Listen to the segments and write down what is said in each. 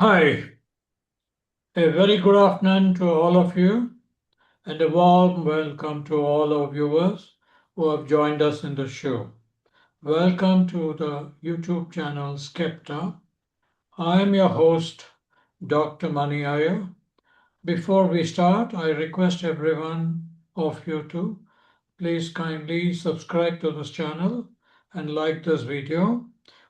Hi, a very good afternoon to all of you, and a warm welcome to all our viewers who have joined us in the show. Welcome to the YouTube channel Skepta. I am your host, Dr. Mani Iyer. Before we start, I request everyone of you to please kindly subscribe to this channel and like this video.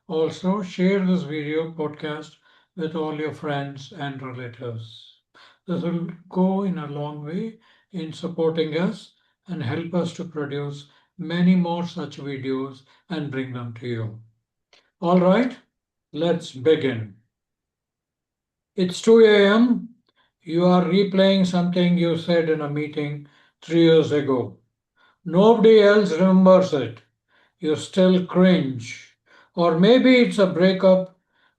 Also, share this video podcast with all your friends and relatives. This will go in a long way in supporting us and help us to produce many more such videos and bring them to you. All right, let's begin. It's 2 a.m. You are replaying something you said in a meeting 3 years ago. Nobody else remembers it. You still cringe. Or maybe it's a breakup,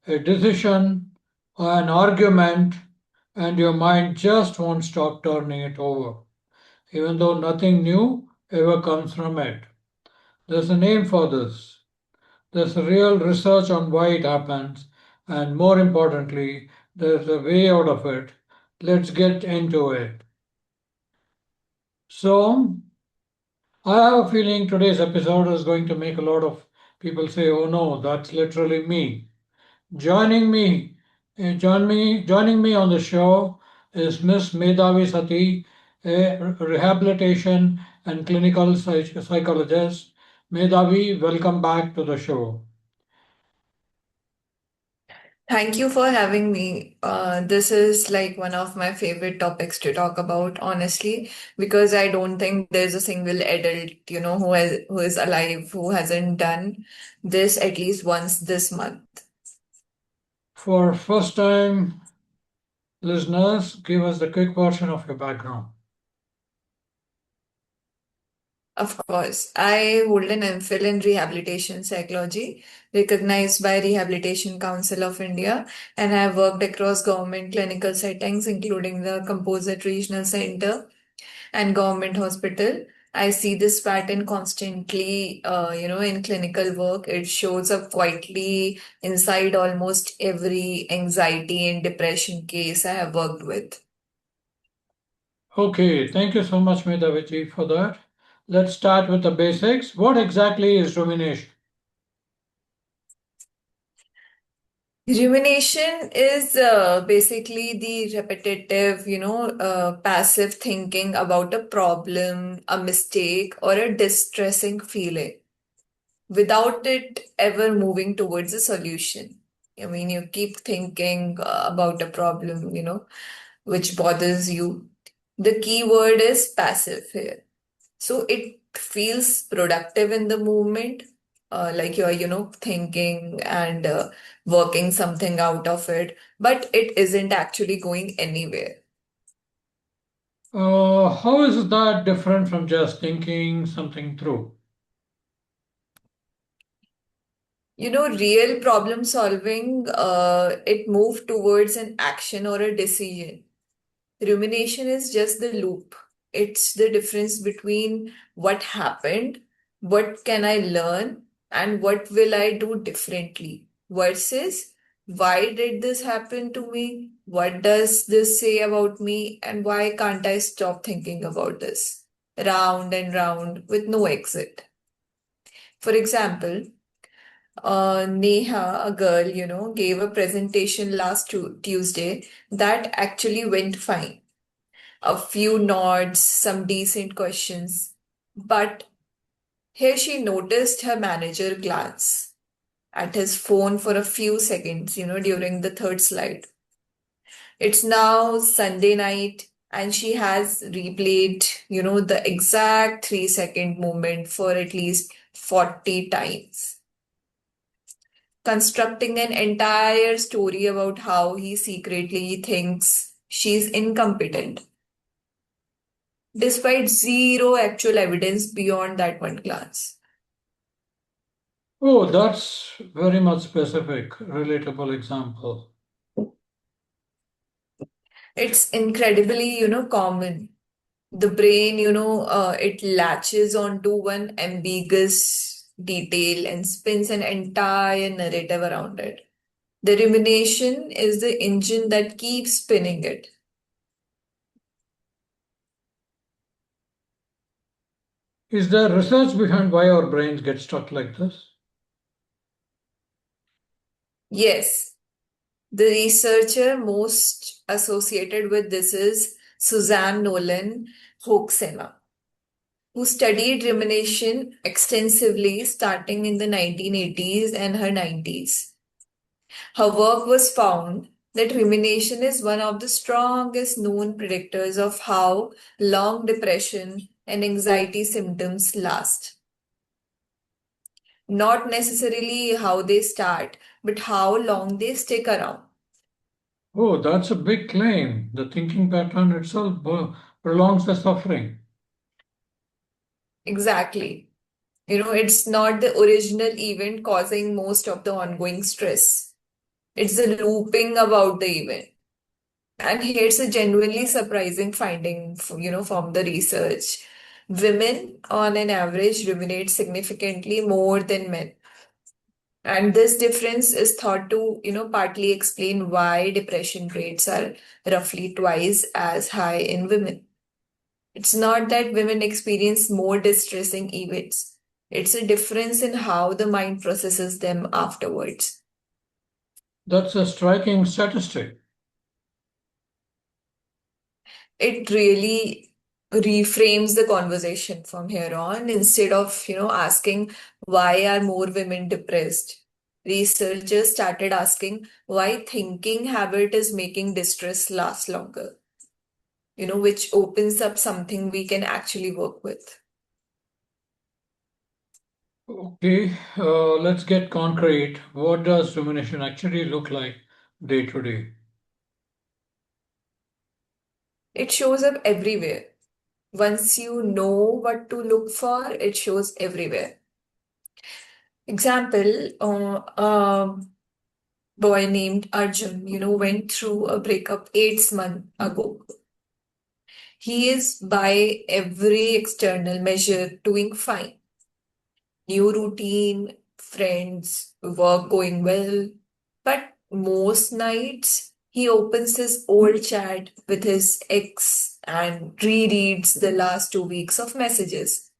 a decision, or an argument, and your mind just won't stop turning it over, even though nothing new ever comes from it. There's a name for this. There's real research on why it happens, and more importantly, there's a way out of it. Let's get into it. So, I have a feeling today's episode is going to make a lot of people say, "Oh no, that's literally me." Joining me, joining me on the show is Miss Medhavi Sati, a rehabilitation and clinical psychologist. Medhavi, welcome back to the show. Thank you for having me. This is like one of my favorite topics to talk about, honestly, because I don't think there's a single adult, who is alive who hasn't done this at least once this month. For first time listeners, give us the quick version of your background. Of course, I hold an MPhil in rehabilitation psychology, recognized by Rehabilitation Council of India, and I have worked across government clinical settings, including the Composite Regional Center and government hospital. I see this pattern constantly, in clinical work. It shows up quietly inside almost every anxiety and depression case I have worked with. Okay, thank you so much, Medhaviji, for that. Let's start with the basics. What exactly is rumination? Rumination is basically the repetitive, passive thinking about a problem, a mistake, or a distressing feeling without it ever moving towards a solution. I mean, you keep thinking about a problem, which bothers you. The key word is passive here. So it feels productive in the moment, like you're, thinking and working something out of it, but it isn't actually going anywhere. How is that different from just thinking something through? Real problem solving, it moved towards an action or a decision. Rumination is just the loop. It's the difference between what happened, what can I learn, and what will I do differently, versus why did this happen to me? What does this say about me? And why can't I stop thinking about this? Round and round with no exit. For example, Neha, a girl, gave a presentation last Tuesday that actually went fine, a few nods, some decent questions. But here she noticed her manager glance at his phone for a few seconds, during the third slide. It's now Sunday night, and she has replayed, the exact 3-second moment for at least 40 times, constructing an entire story about how he secretly thinks she's incompetent despite zero actual evidence beyond that one glance. Oh, that's very much specific, relatable example. It's incredibly, common. The brain, it latches onto one ambiguous detail and spins an entire narrative around it. The rumination is the engine that keeps spinning it. Is there research behind why our brains get stuck like this? Yes, the researcher most associated with this is Suzanne Nolan Hoaxema, who studied rumination extensively starting in the 1980s and her 90s. Her work was found that rumination is one of the strongest known predictors of how long depression and anxiety symptoms last. Not necessarily how they start, but how long they stick around. Oh, that's a big claim. The thinking pattern itself prolongs the suffering. Exactly. It's not the original event causing most of the ongoing stress. It's the looping about the event. And here's a genuinely surprising finding, from the research. Women, on an average, ruminate significantly more than men. And this difference is thought to, partly explain why depression rates are roughly twice as high in women. It's not that women experience more distressing events. It's a difference in how the mind processes them afterwards. That's a striking statistic. It really reframes the conversation from here on. Instead of, asking why are more women depressed, researchers started asking why thinking habit is making distress last longer, which opens up something we can actually work with. Okay, let's get concrete. What does rumination actually look like day to day? It shows up everywhere. Once you know what to look for, it shows everywhere. Example, a boy named Arjun, went through a breakup 8 months ago. He is by every external measure doing fine. New routine, friends, work going well. But most nights, he opens his old chat with his ex and rereads the last 2 weeks of messages,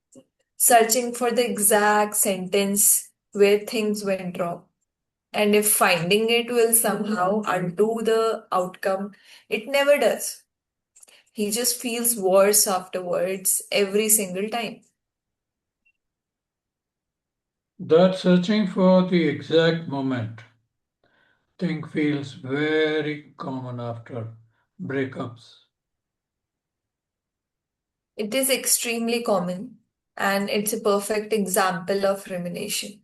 searching for the exact sentence where things went wrong. And if finding it will somehow undo the outcome, it never does. He just feels worse afterwards every single time. That searching for the exact moment thing feels very common after breakups. It is extremely common and it's a perfect example of rumination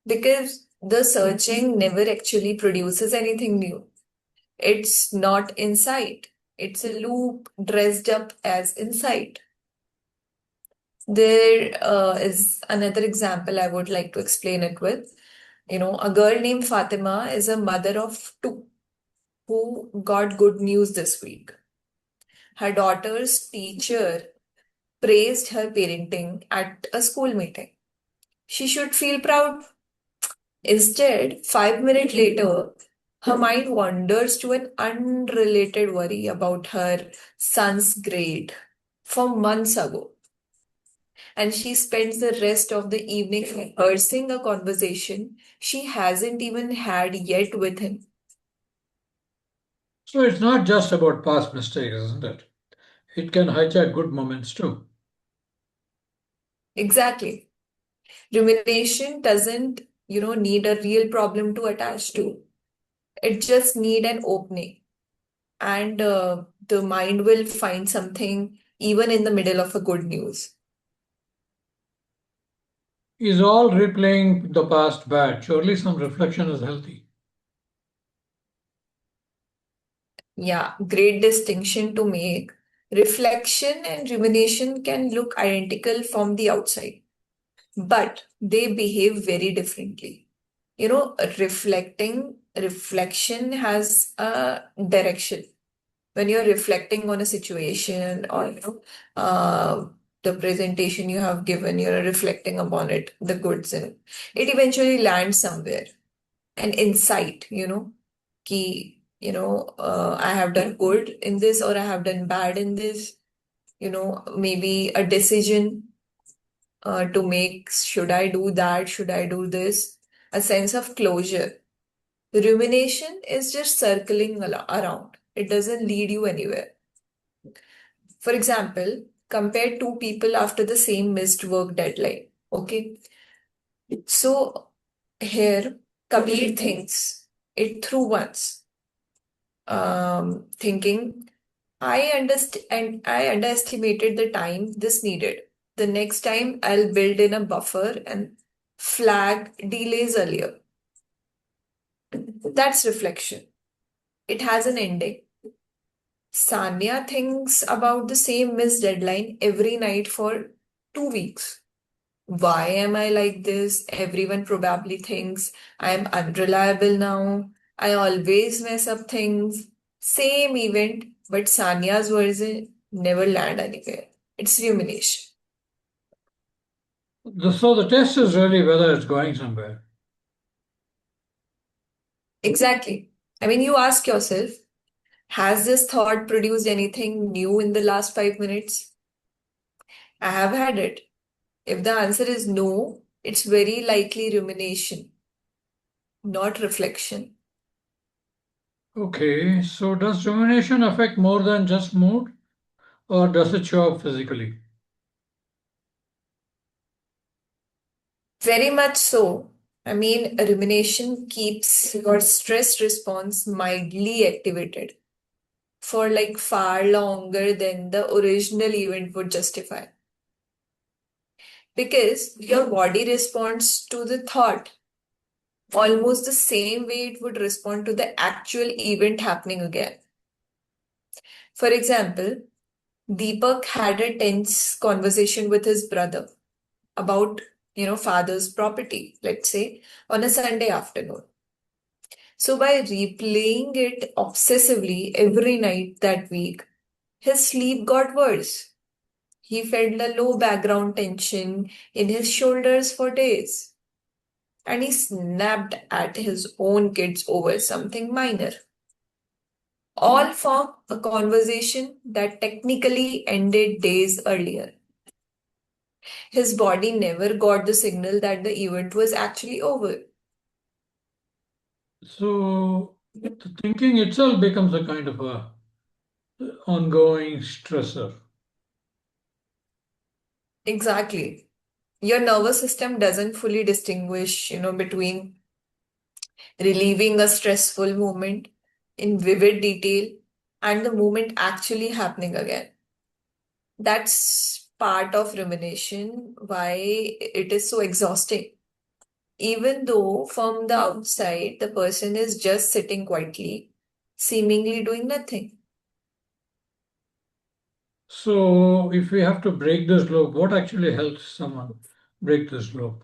because the searching never actually produces anything new. It's not insight, it's a loop dressed up as insight. There is another example I would like to explain it with. A girl named Fatima is a mother of two who got good news this week. Her daughter's teacher praised her parenting at a school meeting. She should feel proud. Instead, 5 minutes later, her mind wanders to an unrelated worry about her son's grade from months ago. And she spends the rest of the evening rehearsing a conversation she hasn't even had yet with him. So it's not just about past mistakes, isn't it? It can hijack good moments too. Exactly. Rumination doesn't, need a real problem to attach to. It just need an opening, and the mind will find something even in the middle of a good news. Is all replaying the past bad? Surely some reflection is healthy. Yeah, great distinction to make. Reflection and rumination can look identical from the outside, but they behave very differently. Reflection has a direction. When you're reflecting on a situation or the presentation you have given, you're reflecting upon it, the goods in it. It eventually lands somewhere, an insight. कि, I have done good in this or I have done bad in this, maybe a decision to make, should I do that, should I do this, a sense of closure. Rumination is just circling around. It doesn't lead you anywhere. For example, compare two people after the same missed work deadline. Okay. So here, Kabir thinks it through once, thinking, I underestimated the time this needed. The next time I'll build in a buffer and flag delays earlier. That's reflection. It has an ending. Sanya thinks about the same missed deadline every night for 2 weeks. Why am I like this? Everyone probably thinks I'm unreliable now. I always mess up things. Same event, but Sanya's version never land anywhere. It's rumination. So the test is really whether it's going somewhere. Exactly. I mean, you ask yourself, has this thought produced anything new in the last 5 minutes? I have had it. If the answer is no, it's very likely rumination, not reflection. Okay, so does rumination affect more than just mood, or does it show up physically? Very much so. I mean, rumination keeps your stress response mildly activated for like far longer than the original event would justify. Because your body responds to the thought almost the same way it would respond to the actual event happening again. For example, Deepak had a tense conversation with his brother about, father's property, let's say, on a Sunday afternoon. So by replaying it obsessively every night that week, his sleep got worse. He felt a low background tension in his shoulders for days. And he snapped at his own kids over something minor. All from a conversation that technically ended days earlier. His body never got the signal that the event was actually over. So the thinking itself becomes a kind of a ongoing stressor. Exactly. Your nervous system doesn't fully distinguish, between relieving a stressful moment in vivid detail and the moment actually happening again. That's part of rumination, why it is so exhausting. Even though from the outside, the person is just sitting quietly, seemingly doing nothing. So if we have to break this loop, what actually helps someone break this loop?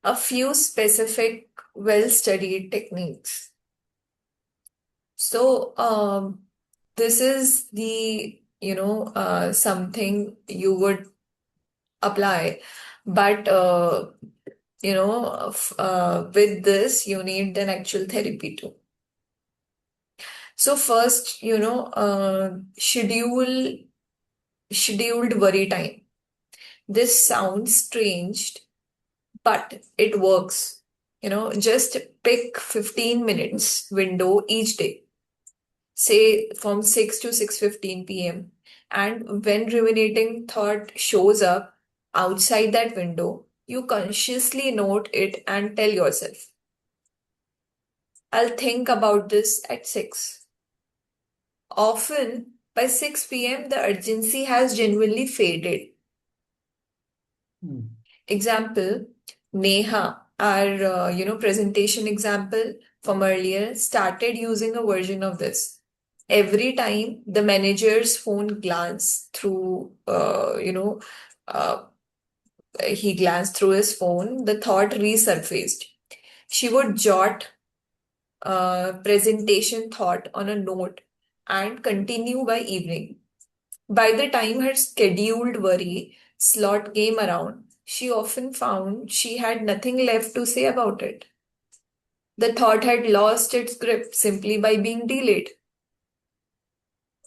A few specific, well studied techniques. So, this is the, something you would apply. But, with this, you need an actual therapy too. So first, scheduled worry time. This sounds strange, but it works. Just pick 15 minutes window each day, say from 6 to 6:15 p.m. And when ruminating thought shows up outside that window, you consciously note it and tell yourself, I'll think about this at 6. Often by 6 p.m., the urgency has genuinely faded. Hmm. Example, Neha, our presentation example from earlier, started using a version of this. Every time the manager's phone glanced through, uh, he glanced through his phone, the thought resurfaced. She would jot presentation thought on a note and continue by evening. By the time her scheduled worry slot came around, she often found she had nothing left to say about it. The thought had lost its grip simply by being delayed.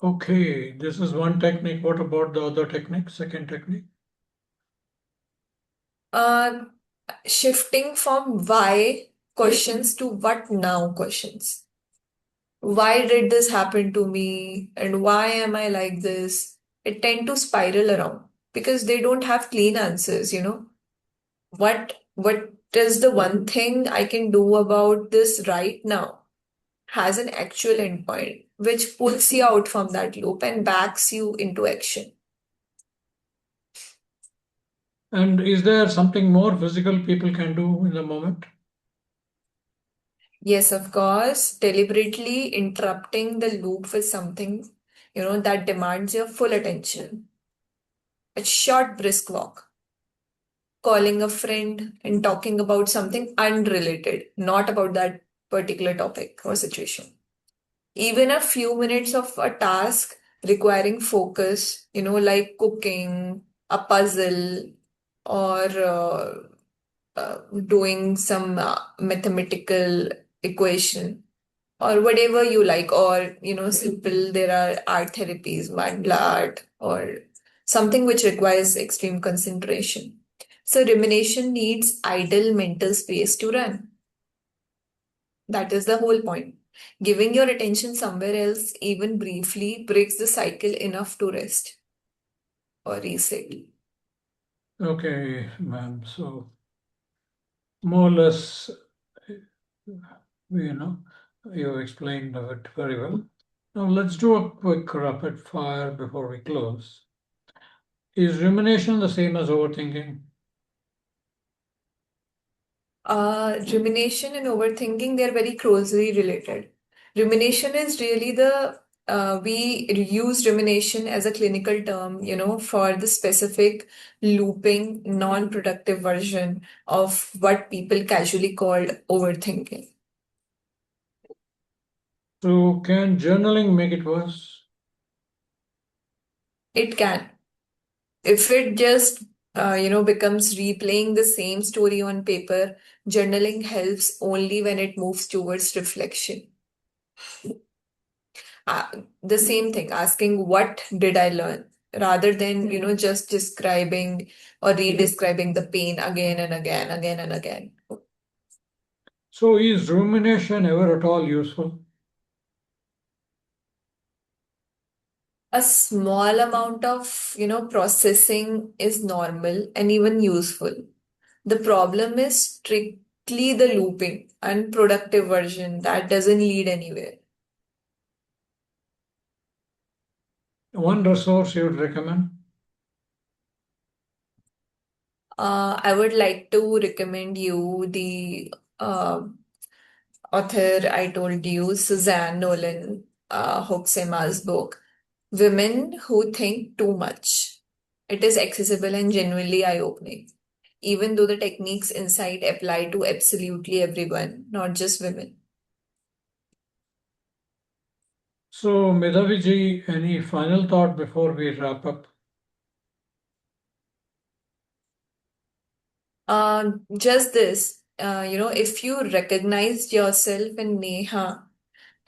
Okay, this is one technique. What about the other technique, second technique? Uh, Shifting from why questions to what now questions. Why did this happen to me? And why am I like this? It tend to spiral around because they don't have clean answers. What is the one thing I can do about this right now has an actual endpoint which pulls you out from that loop and backs you into action. And is there something more physical people can do in the moment? Yes, of course, deliberately interrupting the loop with something that demands your full attention. A short brisk walk, calling a friend and talking about something unrelated, not about that particular topic or situation. Even a few minutes of a task requiring focus like cooking, a puzzle, or doing some mathematical equation or whatever you like, or simple, there are art therapies, mandala art, or something which requires extreme concentration. So, rumination needs idle mental space to run. That is the whole point. Giving your attention somewhere else, even briefly, breaks the cycle enough to rest or reset. Okay, ma'am. So more or less, you know, you explained it very well. Now let's do a quick rapid fire before we close. Is rumination the same as overthinking? Rumination and overthinking, they're very closely related. Rumination is really we use rumination as a clinical term for the specific looping, non-productive version of what people casually call overthinking. So can journaling make it worse? It can. If it just becomes replaying the same story on paper, journaling helps only when it moves towards reflection. uh, the same thing, asking what did I learn rather than just describing or re-describing the pain again and again, again and again. So is rumination ever at all useful? A small amount of processing is normal and even useful. The problem is strictly the looping, unproductive version that doesn't lead anywhere. One resource you would recommend? I would like to recommend you the uh, author I told you, Suzanne Nolan Hoxema's book, Women Who Think Too Much. It is accessible and genuinely eye-opening, even though the techniques inside apply to absolutely everyone, not just women. So Medhavi ji, any final thought before we wrap up? Just this, if you recognized yourself in Neha,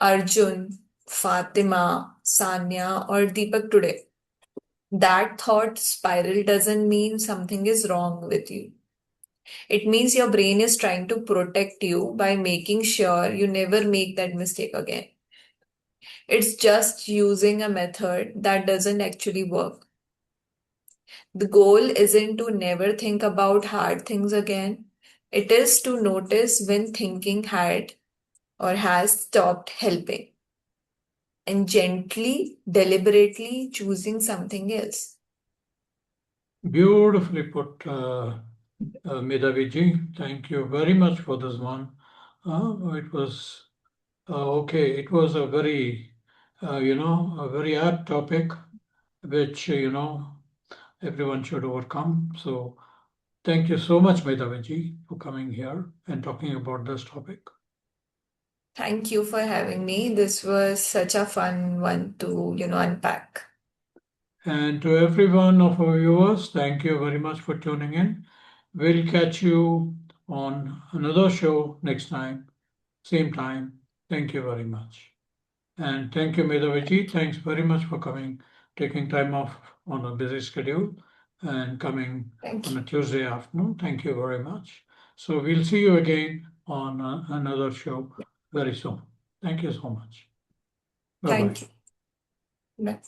Arjun, Fatima, Sanya, or Deepak today, that thought spiral doesn't mean something is wrong with you. It means your brain is trying to protect you by making sure you never make that mistake again. It's just using a method that doesn't actually work. The goal isn't to never think about hard things again. It is to notice when thinking had or has stopped helping and gently, deliberately choosing something else. Beautifully put, Medhavi ji. Thank you very much for this one. It was okay. It was a very, a very apt topic, which everyone should overcome. So thank you so much, Medhavi ji, for coming here and talking about this topic. Thank you for having me. This was such a fun one to unpack. And to every one of our viewers, thank you very much for tuning in. We'll catch you on another show next time. same time. Thank you very much. And thank you, Medhavi. Thanks very much for coming, taking time off on a busy schedule and coming Thank on you. a Tuesday afternoon. Thank you very much. So we'll see you again on another show very soon. Thank you so much. Bye bye. Thank you. Bye.